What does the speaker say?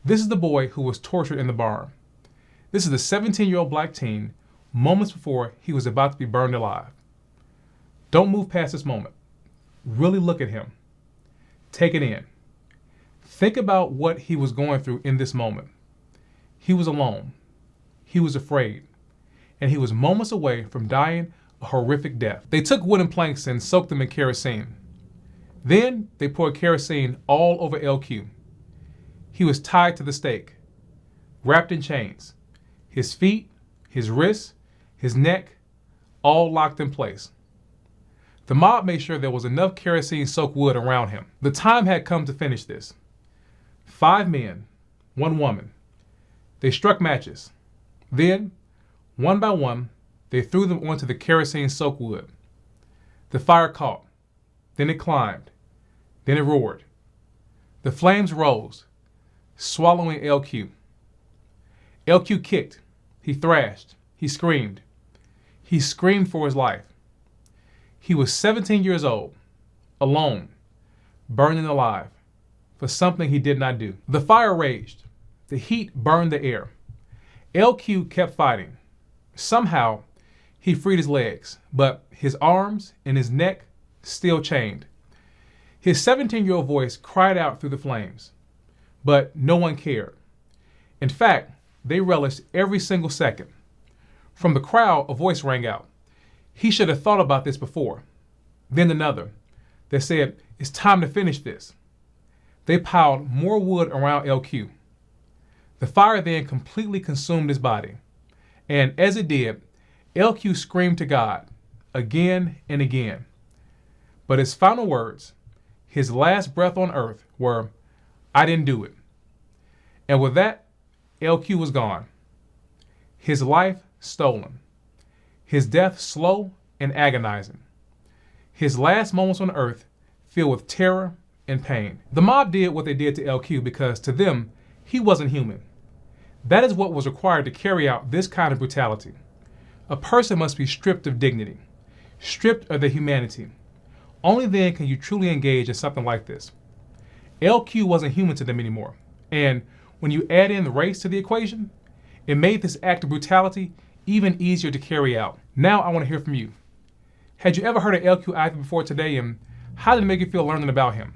This is the boy who was tortured in the barn. This is the 17-year-old black teen moments before he was about to be burned alive. Don't move past this moment. Really look at him. Take it in. Think about what he was going through in this moment. He was alone. He was afraid. And he was moments away from dying a horrific death. They took wooden planks and soaked them in kerosene. Then they poured kerosene all over LQ. He was tied to the stake, wrapped in chains. His feet, his wrists, his neck, all locked in place. The mob made sure there was enough kerosene-soaked wood around him. The time had come to finish this. 5 men, 1 woman. They struck matches. Then, one by one, they threw them onto the kerosene-soaked wood. The fire caught. Then it climbed. Then it roared. The flames rose, swallowing LQ. LQ kicked. He thrashed. He screamed. He screamed for his life. He was 17 years old, alone, burning alive, for something he did not do. The fire raged. The heat burned the air. LQ kept fighting. Somehow, he freed his legs, but his arms and his neck still chained. His 17-year-old voice cried out through the flames, but no one cared. In fact, they relished every single second. From the crowd, a voice rang out. He should have thought about this before. Then another that said, it's time to finish this. They piled more wood around LQ. The fire then completely consumed his body. And as it did, LQ screamed to God again and again. But his final words, his last breath on earth, were, I didn't do it. And with that, LQ was gone. His life stolen. His death slow and agonizing. His last moments on earth filled with terror and pain. The mob did what they did to LQ because to them, he wasn't human. That is what was required to carry out this kind of brutality. A person must be stripped of dignity, stripped of their humanity. Only then can you truly engage in something like this. LQ wasn't human to them anymore. And when you add in the race to the equation, it made this act of brutality even easier to carry out. Now I want to hear from you. Had you ever heard of LQ Ivy before today, and how did it make you feel learning about him?